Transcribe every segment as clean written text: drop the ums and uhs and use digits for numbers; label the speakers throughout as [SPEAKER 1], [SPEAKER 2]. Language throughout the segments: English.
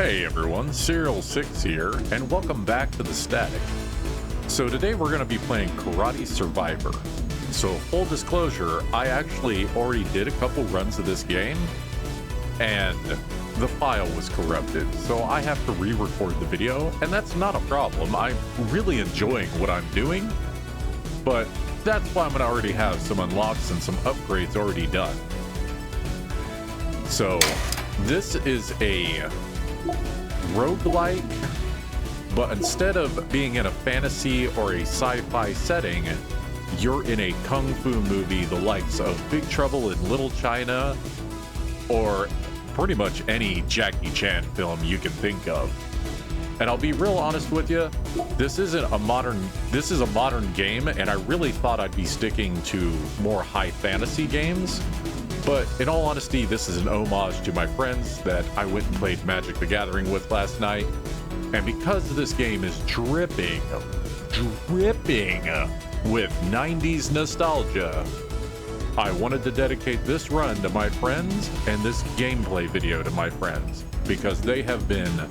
[SPEAKER 1] Hey everyone, Serial6 here, and welcome back to The Static. So today we're going to be playing Karate Survivor. So full disclosure, I actually already did a couple runs of this game, and the file was corrupted, so I have to re-record the video, and that's not a problem. I'm really enjoying what I'm doing, but that's why I'm going to already have some unlocks and some upgrades already done. So this is a roguelike, but instead of being in a fantasy or a sci-fi setting, you're in a kung fu movie the likes of Big Trouble in Little China or pretty much any Jackie Chan film you can think of. And I'll be real honest with you, this is a modern game, and I really thought I'd be sticking to more high fantasy games. But in all honesty, this is an homage to my friends that I went and played Magic the Gathering with last night. And because this game is dripping with 90's nostalgia, I wanted to dedicate this run to my friends and this gameplay video to my friends, because they have been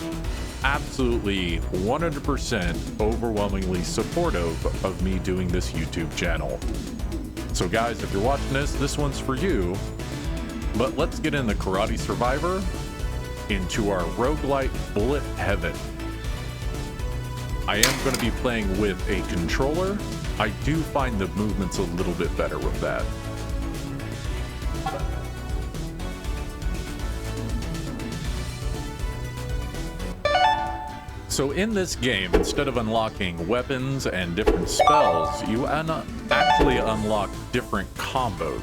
[SPEAKER 1] absolutely 100% overwhelmingly supportive of me doing this YouTube channel. So guys, if you're watching this one's for you. But let's get in the Karate Survivor into our roguelite bullet heaven. I am going to be playing with a controller. I do find the movements a little bit better with that. So in this game, instead of unlocking weapons and different spells, you actually unlock different combos.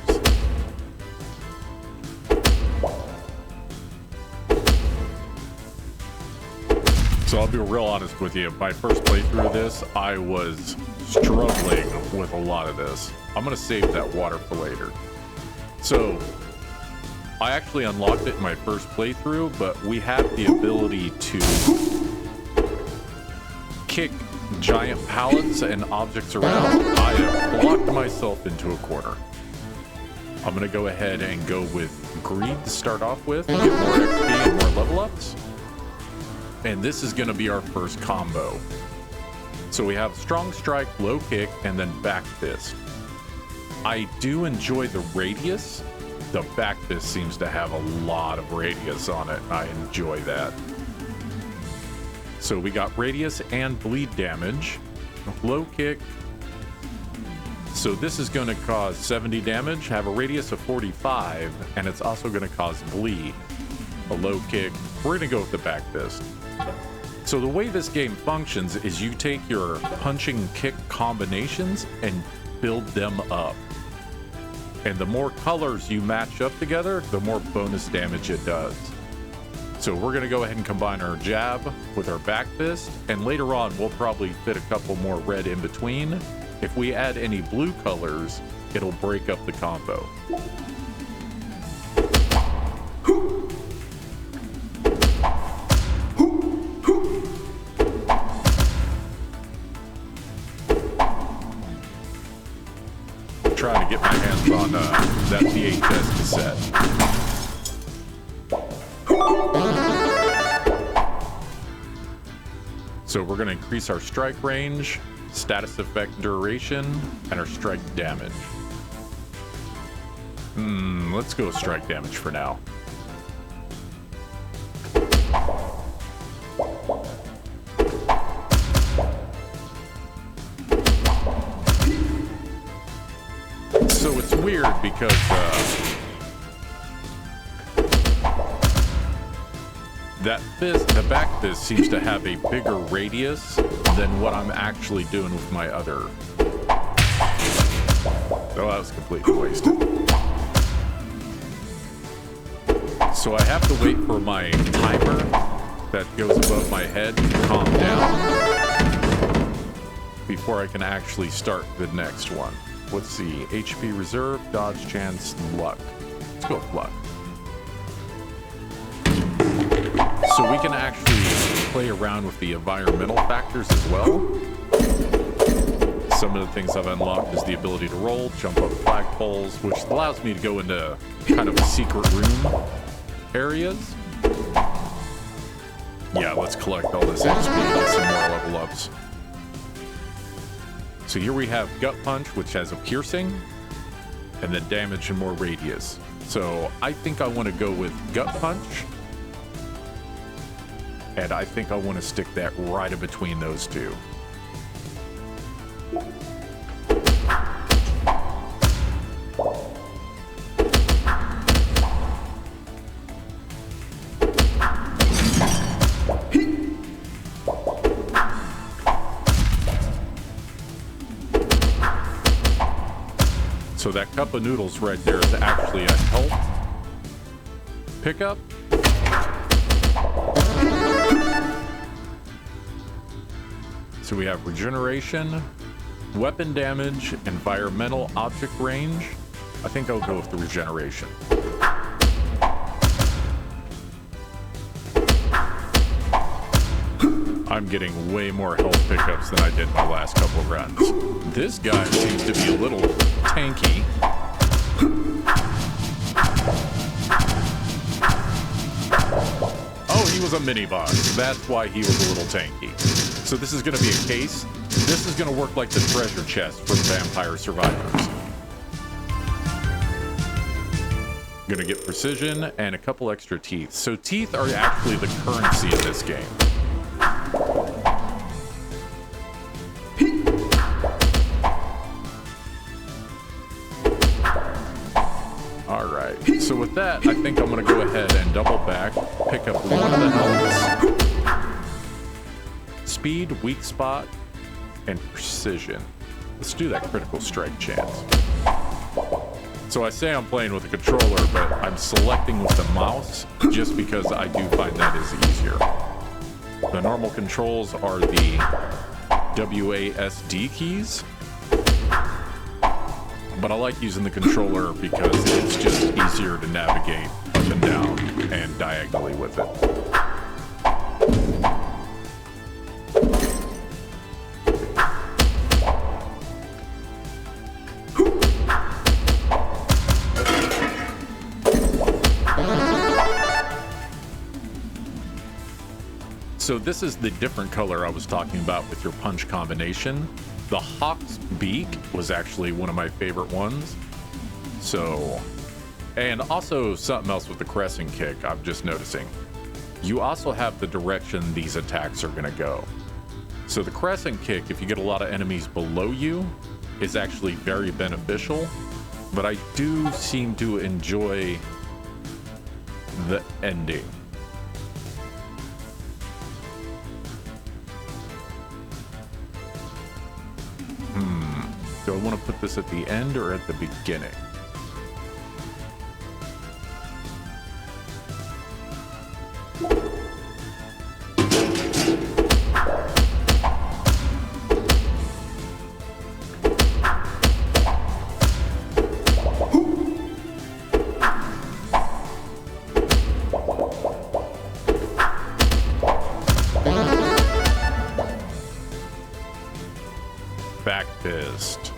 [SPEAKER 1] So I'll be real honest with you, my first playthrough of this, I was struggling with a lot of this. I'm going to save that water for later. So I actually unlocked it in my first playthrough, but we have the ability to kick giant pallets and objects around. I have blocked myself into a corner. I'm going to go ahead and go with greed to start off with, get more XP and more level ups. And this is going to be our first combo. So we have strong strike, low kick, and then back fist. I do enjoy the radius. The back fist seems to have a lot of radius on it. I enjoy that. So we got radius and bleed damage. Low kick. So this is going to cause 70 damage, have a radius of 45, and it's also going to cause bleed. A low kick. We're going to go with the back fist. So the way this game functions is you take your punching kick combinations and build them up. And the more colors you match up together, the more bonus damage it does. So we're going to go ahead and combine our jab with our back fist, and later on we'll probably fit a couple more red in between. If we add any blue colors, it'll break up the combo. Trying to get my hands on that VHS cassette. So we're going to increase our strike range, status effect duration, and our strike damage. Let's go strike damage for now. So it's weird because that fist, the back fist, seems to have a bigger radius than what I'm actually doing with my other. Oh, that was completely wasted. So I have to wait for my timer that goes above my head to calm down before I can actually start the next one. Let's see, HP reserve, dodge chance, luck. Let's go with luck. So we can actually play around with the environmental factors as well. Some of the things I've unlocked is the ability to roll, jump up flagpoles, which allows me to go into kind of secret room areas. Yeah, let's collect all this XP and get some more level ups. So here we have Gut Punch, which has a piercing, and then damage and more radius. So I think I want to go with Gut Punch. And I think I want to stick that right in between those two. So that cup of noodles right there is actually a health pickup. So we have regeneration, weapon damage, environmental object range. I think I'll go with the regeneration. I'm getting way more health pickups than I did my last couple of runs. This guy seems to be a little tanky. Oh, he was a mini boss. That's why he was a little tanky. So this is going to be a case. This is going to work like the treasure chest for vampire survivors. Going to get precision and a couple extra teeth. So teeth are actually the currency in this game. Alright, so with that, I think I'm going to go ahead and double back, pick up one of the helmets. Speed, weak spot, and precision. Let's do that critical strike chance. So I say I'm playing with a controller, but I'm selecting with the mouse just because I do find that is easier. The normal controls are the WASD keys, but I like using the controller because it's just easier to navigate up and down and diagonally with it. So this is the different color I was talking about with your punch combination. The Hawk's Beak was actually one of my favorite ones. So, and also something else with the Crescent Kick, I'm just noticing. You also have the direction these attacks are gonna go. So the Crescent Kick, if you get a lot of enemies below you, is actually very beneficial. But I do seem to enjoy the ending. Do I want to put this at the end or at the beginning? Back fist.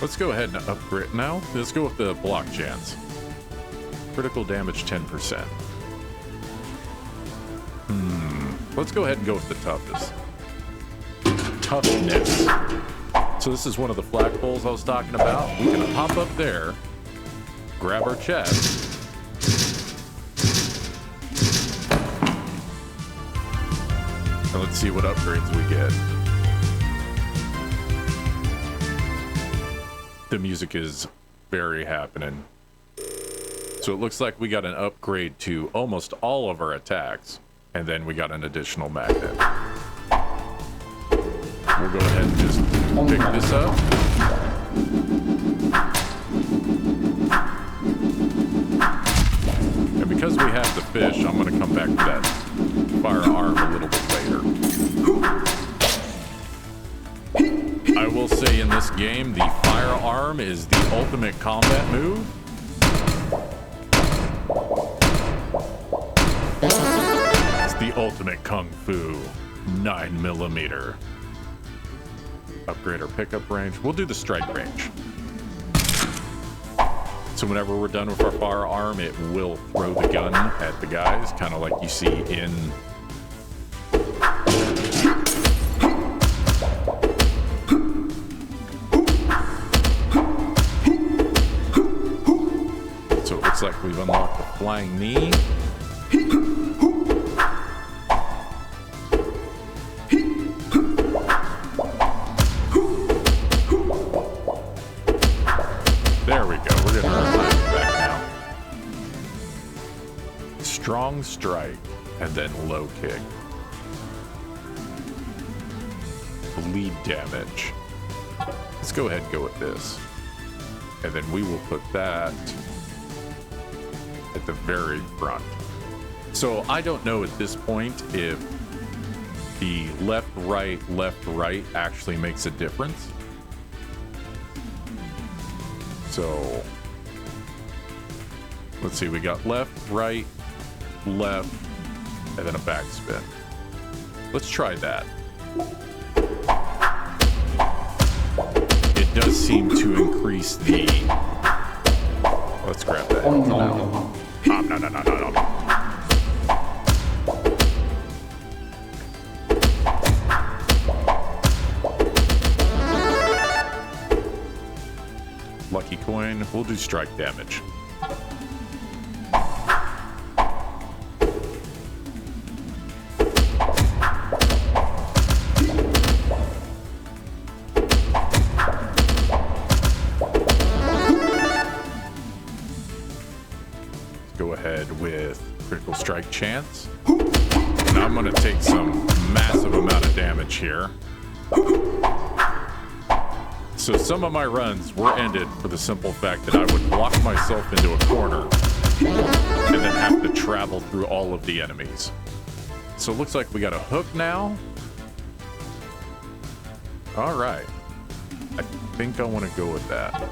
[SPEAKER 1] Let's go ahead and upgrade now. Let's go with the block chance. Critical damage 10%. Let's go ahead and go with the toughest. Toughness. So this is one of the flagpoles I was talking about. We can hop up there, grab our chest, and let's see what upgrades we get. The music is very happening. So it looks like we got an upgrade to almost all of our attacks, and then we got an additional magnet. We'll go ahead and just pick this up. And because we have the fish, I'm going to come back to that firearm a little bit later. I will say in this game, the firearm is the ultimate combat move. It's the ultimate kung fu 9mm. Upgrade our pickup range. We'll do the strike range. So whenever we're done with our firearm, it will throw the gun at the guys, kind of like you see in Looks like we've unlocked the flying knee. There we go. We're getting our time back now. Strong strike and then low kick. Bleed damage. Let's go ahead and go with this. And then we will put that at the very front. So I don't know at this point if the left, right actually makes a difference. So let's see, we got left, right, left, and then a backspin. Let's try that. It does seem to increase the... Let's grab that. No. Lucky coin. We'll do strike damage. Go ahead with critical strike chance. And I'm going to take some massive amount of damage here. So some of my runs were ended for the simple fact that I would lock myself into a corner and then have to travel through all of the enemies. So it looks like we got a hook now. All right. I think I want to go with that.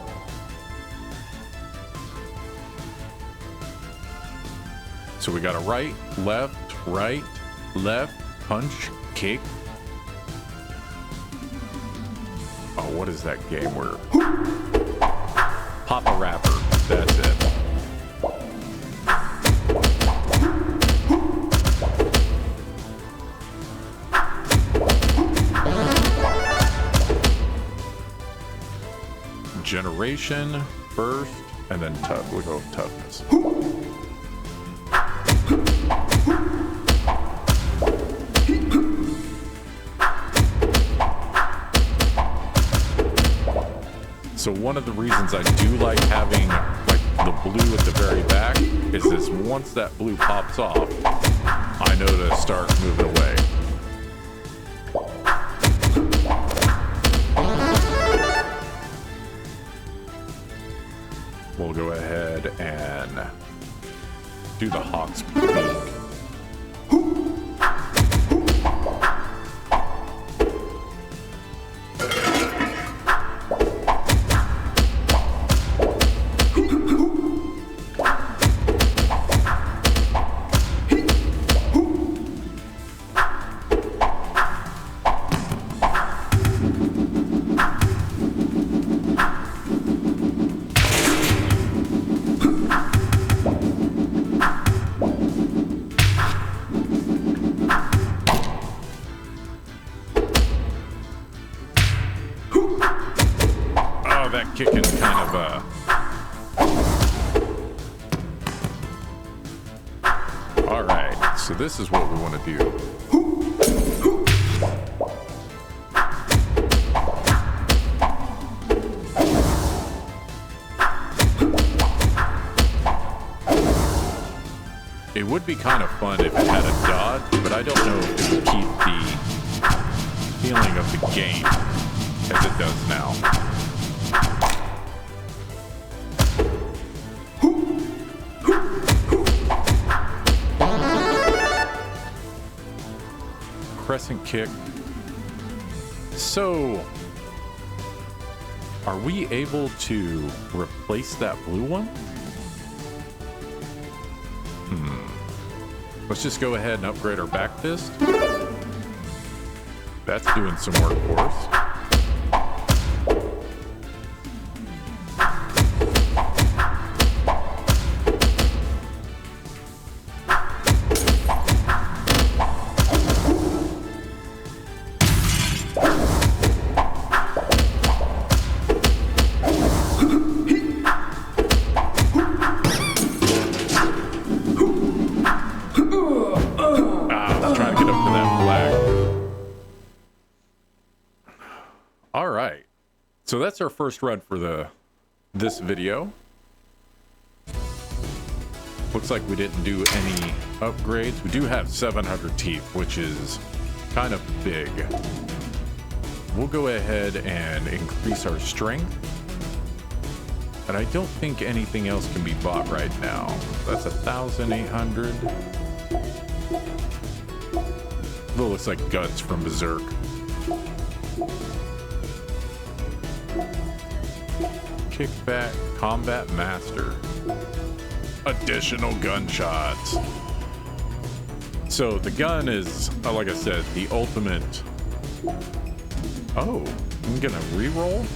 [SPEAKER 1] So we got a right, left, punch, kick. Oh, what is that game where? Papa Rapper. That's it. Generation first, and then tough. We'll go with toughness. So one of the reasons I do like having like the blue at the very back is this: once that blue pops off, I know to start moving away. We'll go ahead and do the Hawk's Peak. Kicking kind of all right, so this is what we want to do. It would be kind of fun if it had a dodge, but I don't know if it would keep the feeling of the game as it does now. Crescent kick. So, are we able to replace that blue one? Let's just go ahead and upgrade our back fist. That's doing some work for us. So that's our first run for this video. Looks like we didn't do any upgrades. We do have 700 teeth, which is kind of big. We'll go ahead and increase our strength. And I don't think anything else can be bought right now. That's 1,800. It looks like guts from Berserk. Kickback, combat master. Additional gunshots. So the gun is, like I said, the ultimate. Oh, I'm gonna re-roll?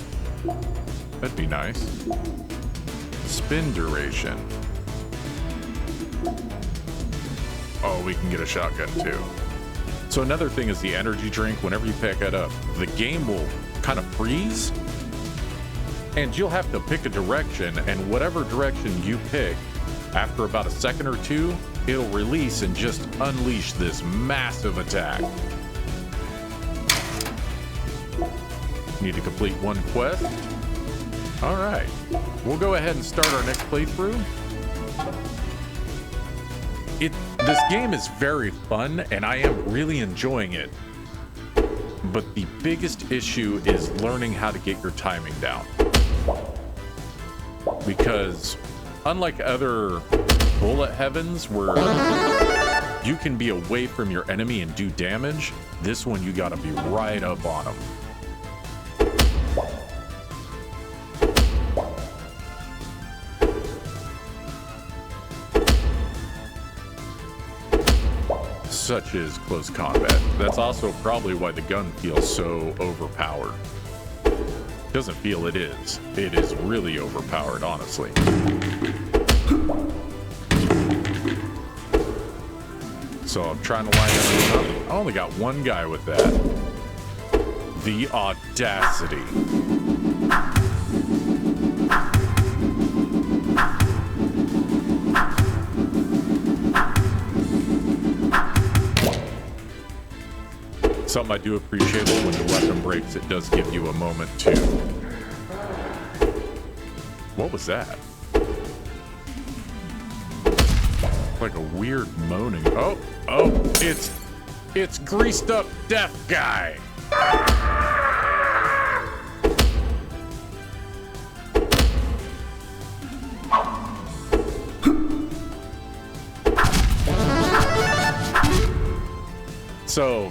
[SPEAKER 1] That'd be nice. Spin duration. Oh, we can get a shotgun too. So another thing is the energy drink. Whenever you pick it up, the game will kind of freeze and you'll have to pick a direction, and whatever direction you pick, after about a second or two, it'll release and just unleash this massive attack. Need to complete one quest. All right, we'll go ahead and start our next playthrough. This game is very fun, and I am really enjoying it. But the biggest issue is learning how to get your timing down. Because unlike other bullet heavens where you can be away from your enemy and do damage, this one you gotta be right up on them. Such is close combat. That's also probably why the gun feels so overpowered. Doesn't feel it is. It is really overpowered, honestly. So I'm trying to line everyone up. I only got one guy with that. The audacity. Something I do appreciate is when the weapon breaks, it does give you a moment to... What was that? Like a weird moaning. Oh, it's greased up deaf guy. So,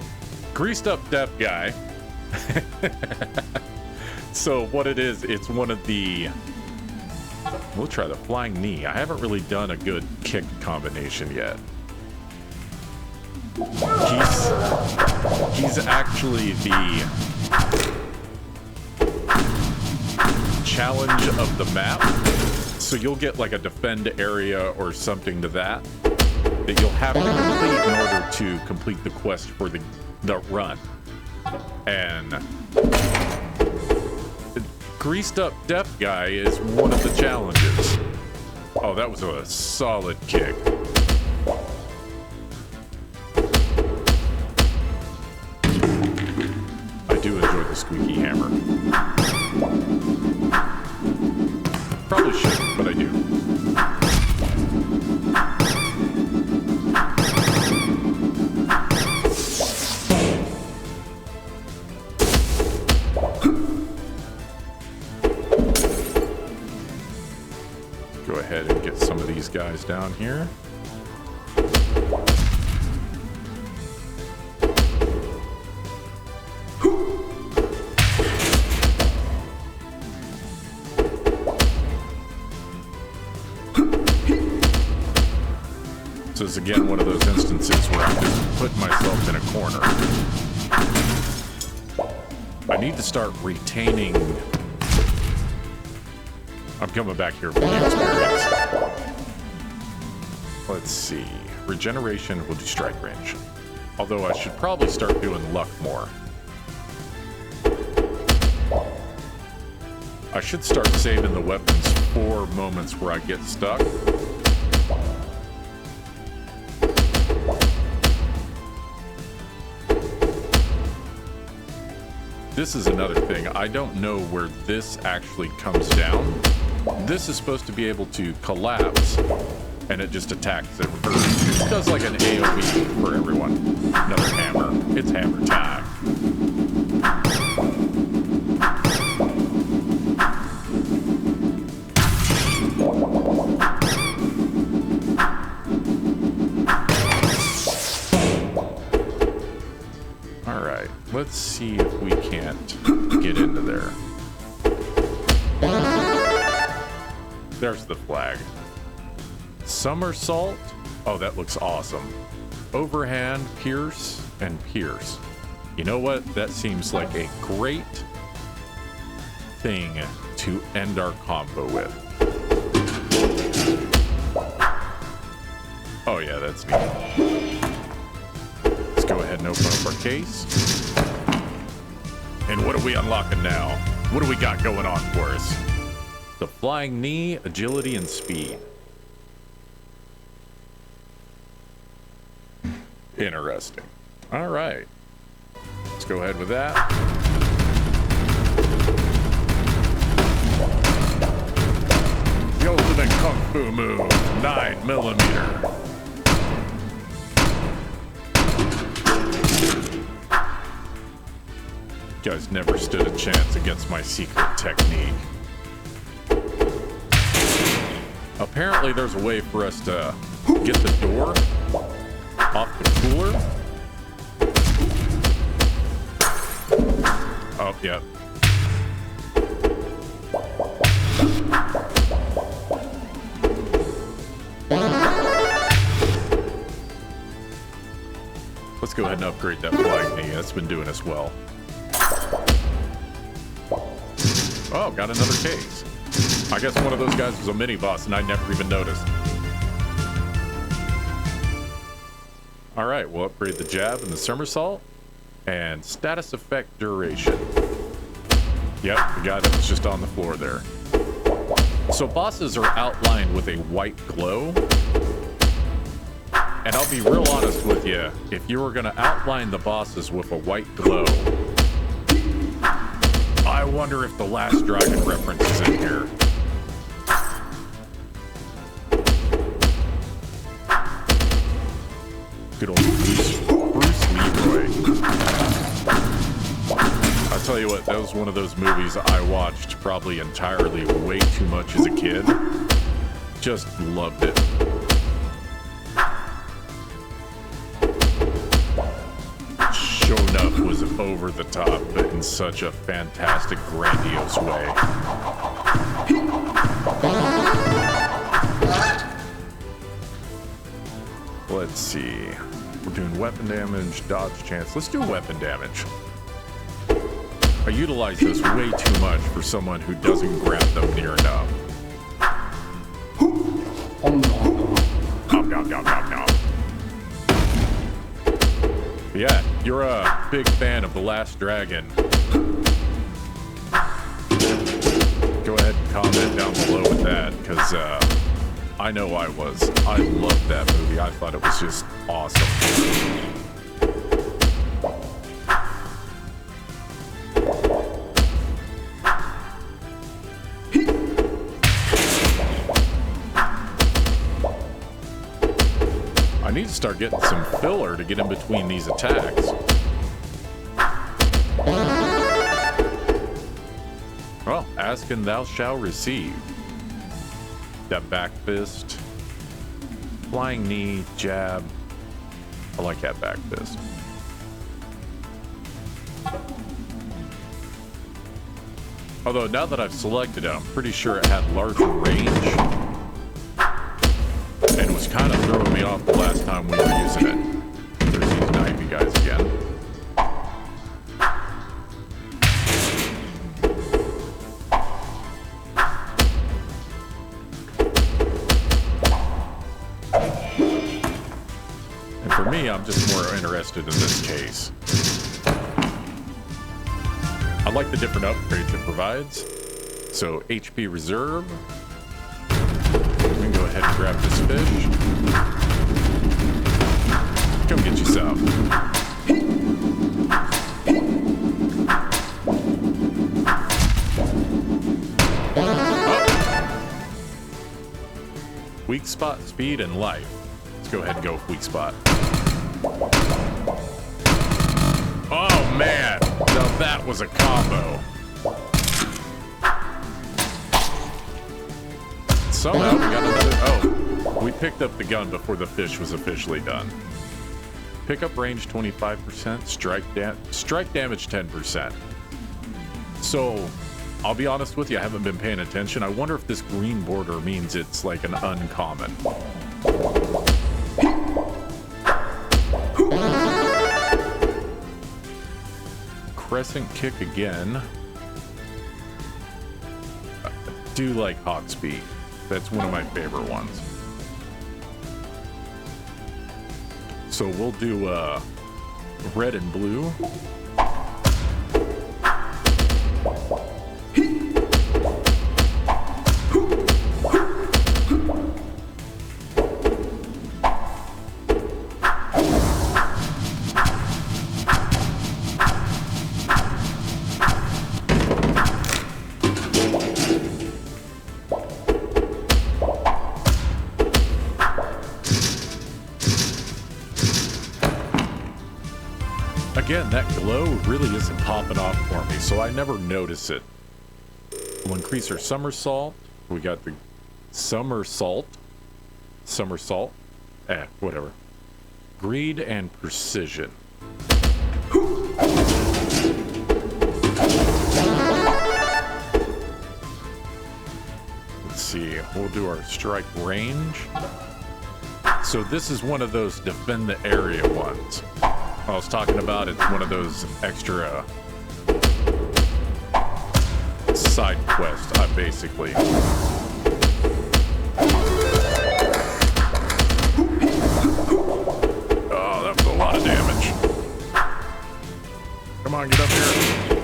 [SPEAKER 1] greased up deaf guy. So what it is, it's one of the... We'll try the flying knee. I haven't really done a good kick combination yet. He's actually the challenge of the map. So you'll get like a defend area or something to that you'll have to complete in order to complete the quest for the run. And the greased up deaf guy is one of the challenges. Oh, that was a solid kick. I do enjoy the squeaky hammer. Probably shouldn't, but I do. Go ahead and get some of these guys down here. This is again one of those instances where I'm just putting myself in a corner. I need to start retaining. I'm coming back here for the experience. Let's see. Regeneration will do strike range. Although I should probably start doing luck more. I should start saving the weapons for moments where I get stuck. this is another thing. I don't know where this actually comes down. This is supposed to be able to collapse, and it just attacks it. It does like an AoE for everyone. Another hammer. It's hammer time. Alright, let's see if we can't get into there. There's the flag. Somersault. Oh, that looks awesome. Overhand, pierce, and pierce. You know what? That seems like a great thing to end our combo with. Oh yeah, that's neat. Let's go ahead and open up our case. And what are we unlocking now? What do we got going on for us? The flying knee, agility, and speed. Interesting. All right. Let's go ahead with that. The ultimate kung fu move, 9mm. You guys never stood a chance against my secret technique. Apparently there's a way for us to get the door off the cooler. Oh, yeah. Let's go ahead and upgrade that flying knee. That's been doing us well. Oh, got another case. I guess one of those guys was a mini boss and I never even noticed. All right, we'll upgrade the jab and the somersault and status effect duration. Yep, the guy that was just on the floor there. So bosses are outlined with a white glow. And I'll be real honest with you, if you were gonna outline the bosses with a white glow, I wonder if the Last Dragon reference is in here. Good old Bruce Leroy. I'll tell you what, that was one of those movies I watched probably entirely way too much as a kid. Just loved it. Shown Up was over the top, but in such a fantastic, grandiose way. Let's see. We're doing weapon damage, dodge chance. Let's do weapon damage. I utilize this way too much for someone who doesn't grab them near enough. Nom, nom, nom, nom, nom. Yeah, you're a big fan of The Last Dragon. Go ahead and comment down below with that, because I know I was. I loved that movie. I thought it was just awesome. I need to start getting some filler to get in between these attacks. Well, ask and thou shalt receive. That back fist, flying knee, jab. I like that back fist. Although now that I've selected it, I'm pretty sure it had larger range. And was kind of throwing me off the last time we were using it. There's these knifey guys again. And for me, I'm just more interested in this case. I like the different upgrades it provides. So HP reserve. We can go ahead and grab this fish. Come get you some. Weak spot, speed, and life. Let's go ahead and go with weak spot. Oh man, now that was a combo. Somehow we got another, oh, we picked up the gun before the fish was officially done. Pickup range 25%, strike damage 10%. So, I'll be honest with you, I haven't been paying attention. I wonder if this green border means it's like an uncommon. Crescent kick again. I do like hot speed. That's one of my favorite ones. So we'll do red and blue. Again, that glow really isn't popping off for me, so I never notice it. We'll increase our somersault. We got the somersault. Whatever. Greed and precision. Let's see, we'll do our strike range. So this is one of those defend the area ones. I was talking about, it's one of those extra side quests, basically. Oh, that was a lot of damage. Come on, get up here.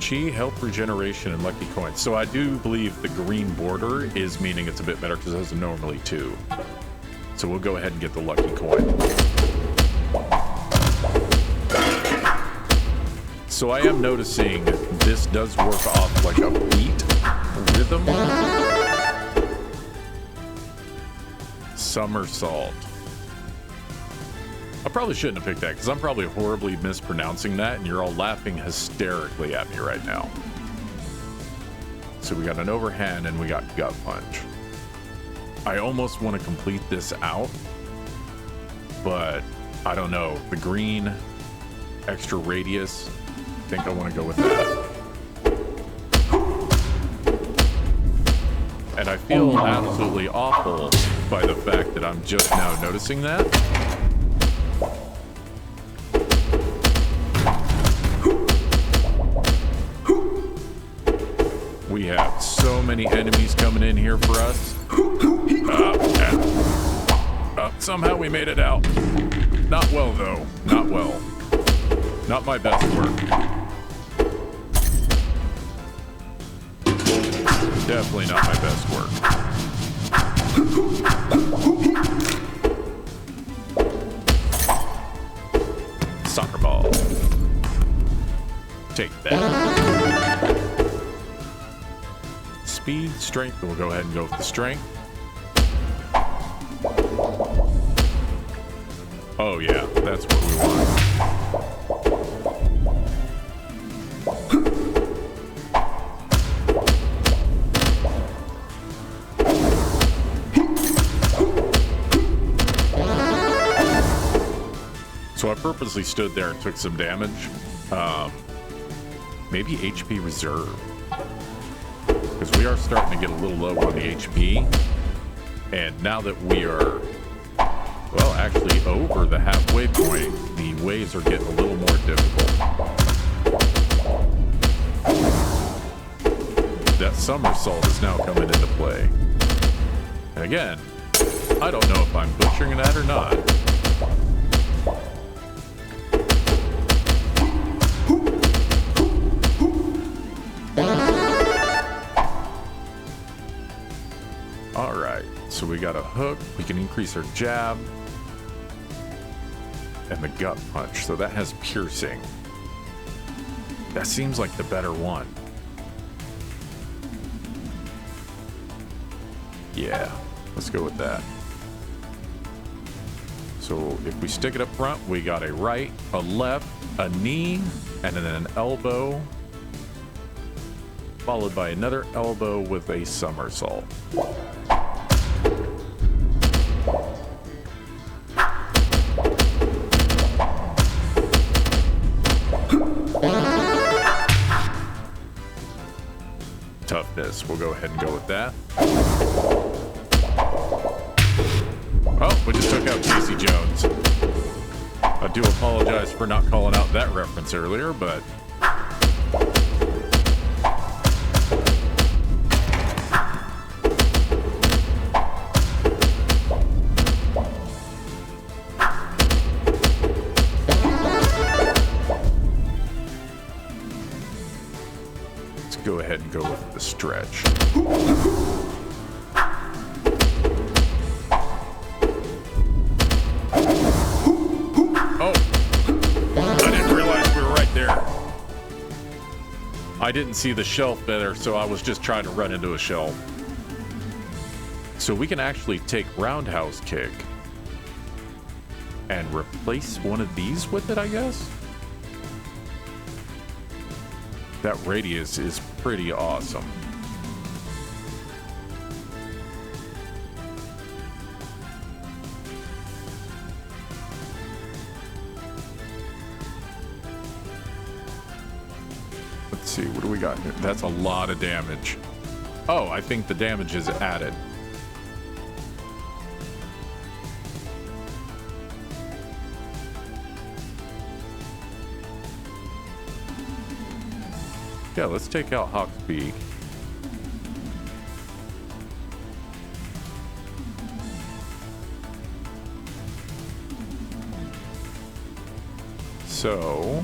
[SPEAKER 1] Chi, health regeneration, and lucky coins. So I do believe the green border is meaning it's a bit better because those are normally 2. So we'll go ahead and get the lucky coin. So I am noticing this does work off like a beat rhythm. Somersault. I probably shouldn't have picked that because I'm probably horribly mispronouncing that and you're all laughing hysterically at me right now. So we got an overhand and we got gut punch. I almost want to complete this out, but I don't know. The green, extra radius, I think I want to go with that. And I feel absolutely awful by the fact that I'm just now noticing that. We have so many enemies coming in here for us. Somehow we made it out. Not well, though. Not well. Not my best work. Definitely not my best work. Soccer ball. Take that. Speed, strength, we'll go ahead and go with the strength. Oh yeah, that's what we want. So I purposely stood there and took some damage. Maybe HP reserve. Because we are starting to get a little low on the HP. And now that we are, well, actually over the halfway point, the waves are getting a little more difficult. That somersault is now coming into play. And again, I don't know if I'm butchering that or not. Alright, so we got a hook, we can increase our jab, and the gut punch, so that has piercing. That seems like the better one. Yeah, let's go with that. So if we stick it up front, we got a right, a left, a knee, and then an elbow, followed by another elbow with a somersault. Toughness, we'll go ahead and go with that. Oh, we just took out Casey Jones. I do apologize for not calling out that reference earlier, but let's go ahead and go with the stretch. I didn't see the shelf better, so I was just trying to run into a shelf. So we can actually take roundhouse kick and replace one of these with it, I guess? That radius is pretty awesome. Let's see, what do we got here? That's a lot of damage. Oh, I think the damage is added. Yeah, let's take out Hawk's Beak. So,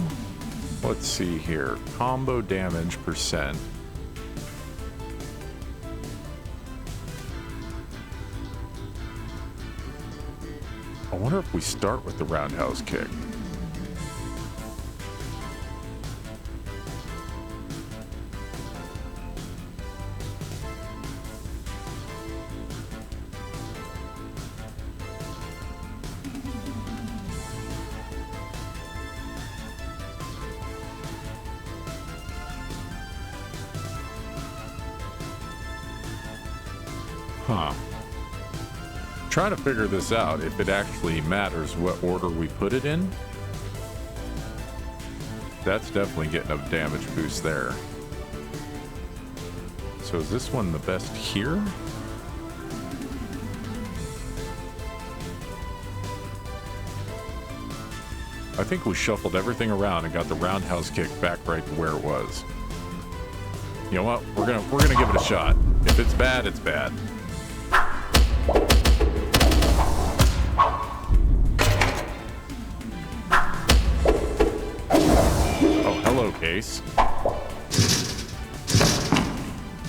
[SPEAKER 1] let's see here. Combo damage percent. I wonder if we start with the roundhouse kick. Huh. Trying to figure this out, if it actually matters what order we put it in. That's definitely getting a damage boost there. So is this one the best here? I think we shuffled everything around and got the roundhouse kick back right to where it was. You know what? We're gonna give it a shot. If it's bad, it's bad. Hello, Case.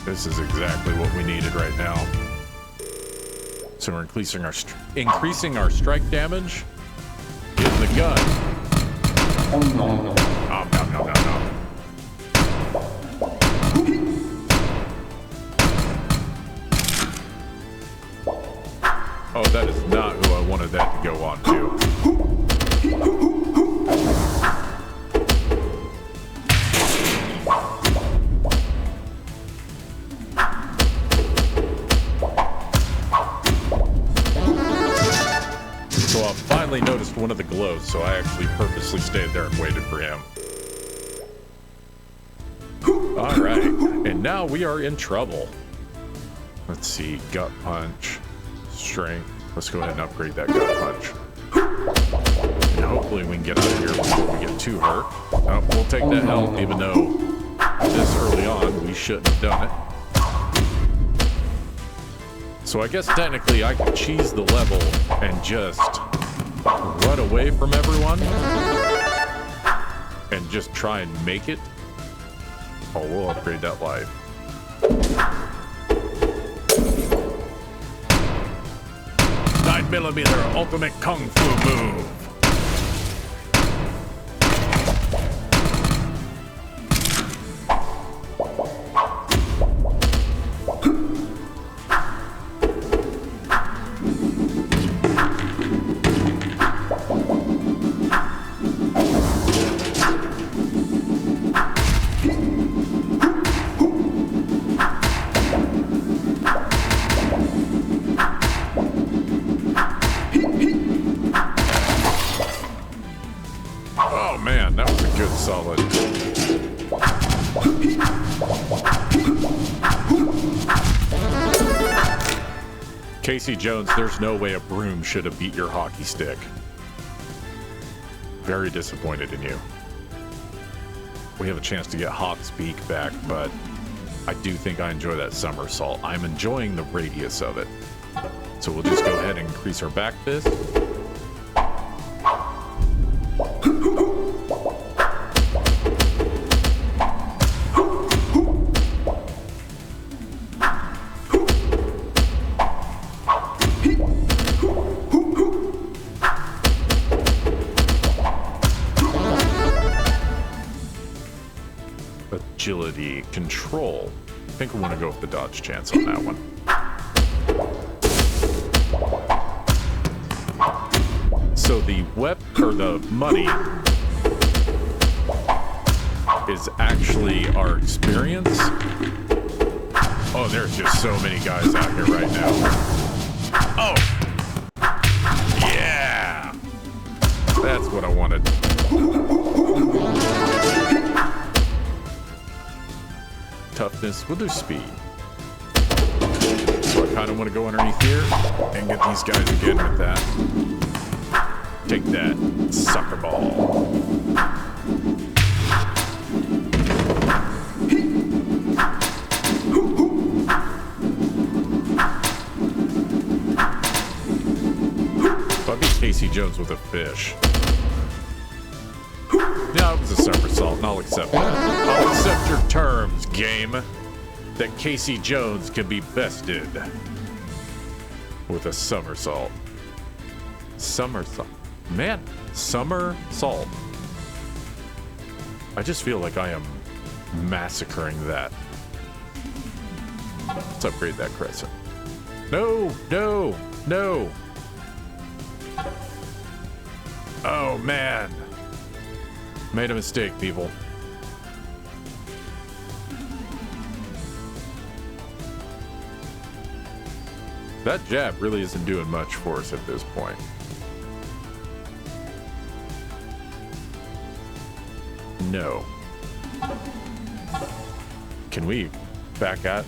[SPEAKER 1] This is exactly what we needed right now. So we're increasing our strike damage. Getting the gun. Oh no! Oh, that is not who I wanted that to go on to. Noticed one of the glows, so I actually purposely stayed there and waited for him. All right, and now we are in trouble. Let's see, gut punch, strength. Let's go ahead and upgrade that gut punch. And hopefully we can get out of here before we get too hurt. Oh, we'll take that health, even though this early on we shouldn't have done it. So I guess technically I could cheese the level and just run away from everyone and just try and make it. Oh, we'll upgrade that life. 9mm ultimate kung fu move. solid. Casey Jones, there's no way a broom should have beat your hockey stick. Very disappointed in you. We have a chance to get Hawk's Beak back, but I do think I enjoy that somersault. I'm enjoying the radius of it. So we'll just go ahead and increase our back fist. Agility, control. I think we want to go with the dodge chance on that one. So the or the money is actually our experience. Oh, there's just so many guys out here right now. Oh! Yeah! That's what I wanted. Toughness, we'll do speed. So I kind of want to go underneath here and get these guys again with that. Take that, sucker ball. So I beat Casey Jones with a fish. Yeah, it was a somersault, and I'll accept that. I'll accept your terms, game. That Casey Jones can be bested with a somersault. Somersault. Man, somersault. I just feel like I am massacring that. Let's upgrade that crescent. No, no, no. Oh, man. Made a mistake, people. That jab really isn't doing much for us at this point. No. Can we back at?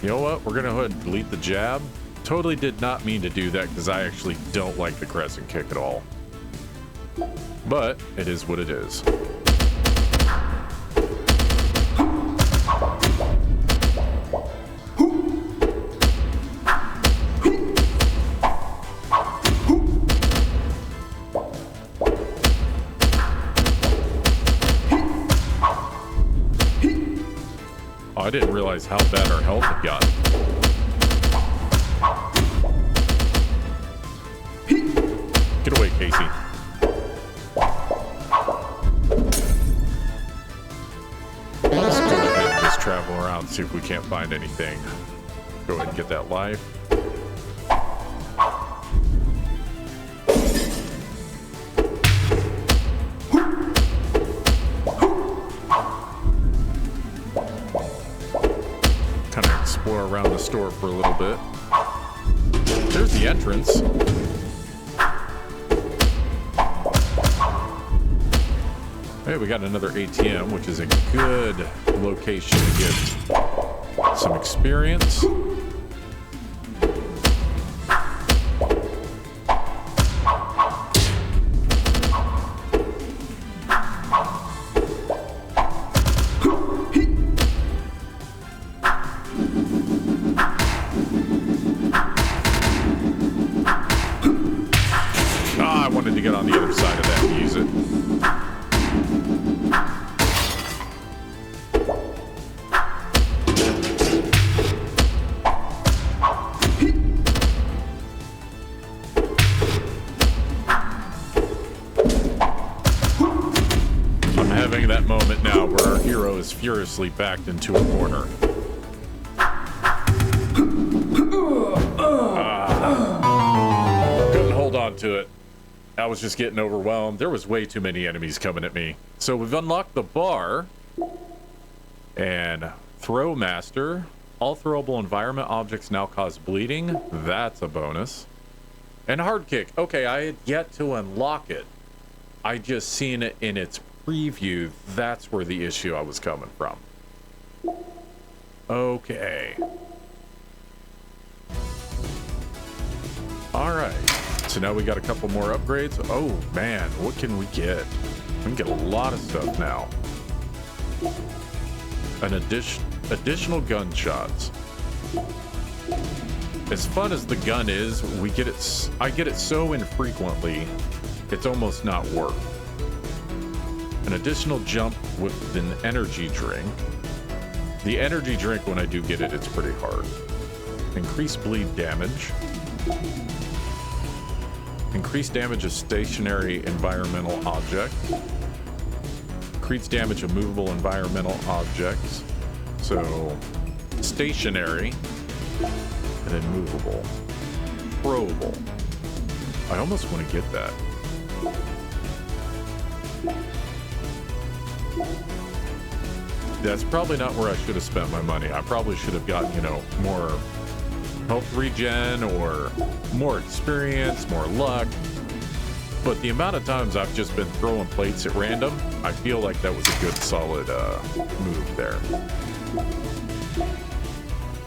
[SPEAKER 1] You know what? We're gonna go ahead and delete the jab. Totally did not mean to do that because I actually don't like the crescent kick at all. But it is what it is. Oh, I didn't realize how bad our health had gotten. Get away, Casey. Let's go ahead and just travel around, see if we can't find anything. Go ahead and get that life. Kind of explore around the store for a little bit. There's the entrance. Hey, we got another ATM, which is a good location to get some experience. I wanted to get on the other side of that and use it. That moment now where our hero is furiously backed into a corner. Couldn't hold on to it. I was just getting overwhelmed. There was way too many enemies coming at me. So we've unlocked the bar and throw master. All throwable environment objects now cause bleeding. That's a bonus. And hard kick. Okay, I had yet to unlock it. I just seen it in its preview. That's where the issue I was coming from. Okay. All right. So now we got a couple more upgrades. Oh man, what can we get? We can get a lot of stuff now. An additional gunshots. As fun as the gun is, I get it so infrequently, it's almost not worth. An additional jump with an energy drink. The energy drink, when I do get it, it's pretty hard. Increased bleed damage. Increased damage of stationary environmental objects. Increased damage of movable environmental objects. So, stationary, and then movable. Throwable. I almost want to get that. That's probably not where I should have spent my money. I probably should have gotten, you know, more health regen or more experience, more luck. But the amount of times I've just been throwing plates at random, I feel like that was a good solid move there.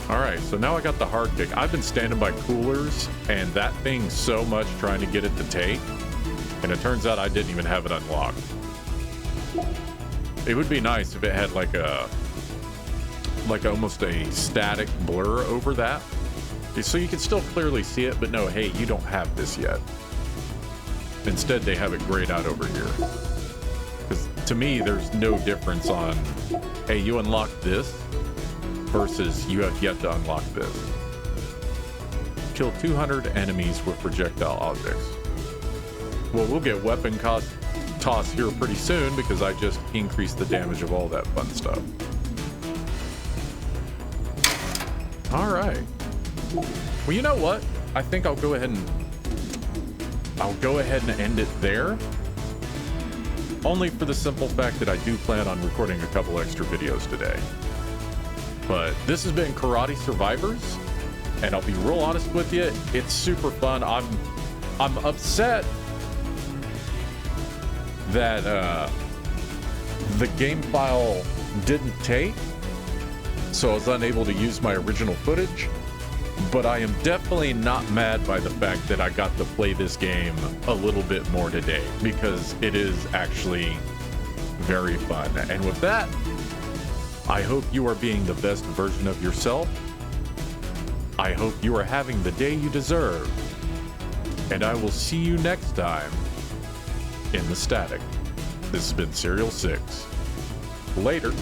[SPEAKER 1] All right, so now I got the hard kick. I've been standing by coolers and that thing so much trying to get it to take, and it turns out I didn't even have it unlocked. It would be nice if it had like almost a static blur over that, so you can still clearly see it, but no, hey, you don't have this yet. Instead, they have it grayed out over here. Because to me, there's no difference on, hey, you unlocked this versus you have yet to unlock this. Kill 200 enemies with projectile objects. Well, we'll get weapon toss here pretty soon because I just increased the damage of all that fun stuff. All right. Well, you know what? I think I'll go ahead and end it there. Only for the simple fact that I do plan on recording a couple extra videos today. But this has been Karate Survivors, and I'll be real honest with you, it's super fun. I'm upset that the game file didn't take, so I was unable to use my original footage. But I am definitely not mad by the fact that I got to play this game a little bit more today, because it is actually very fun. And with that, I hope you are being the best version of yourself. I hope you are having the day you deserve. And I will see you next time in the static. This has been Serial 6. Later.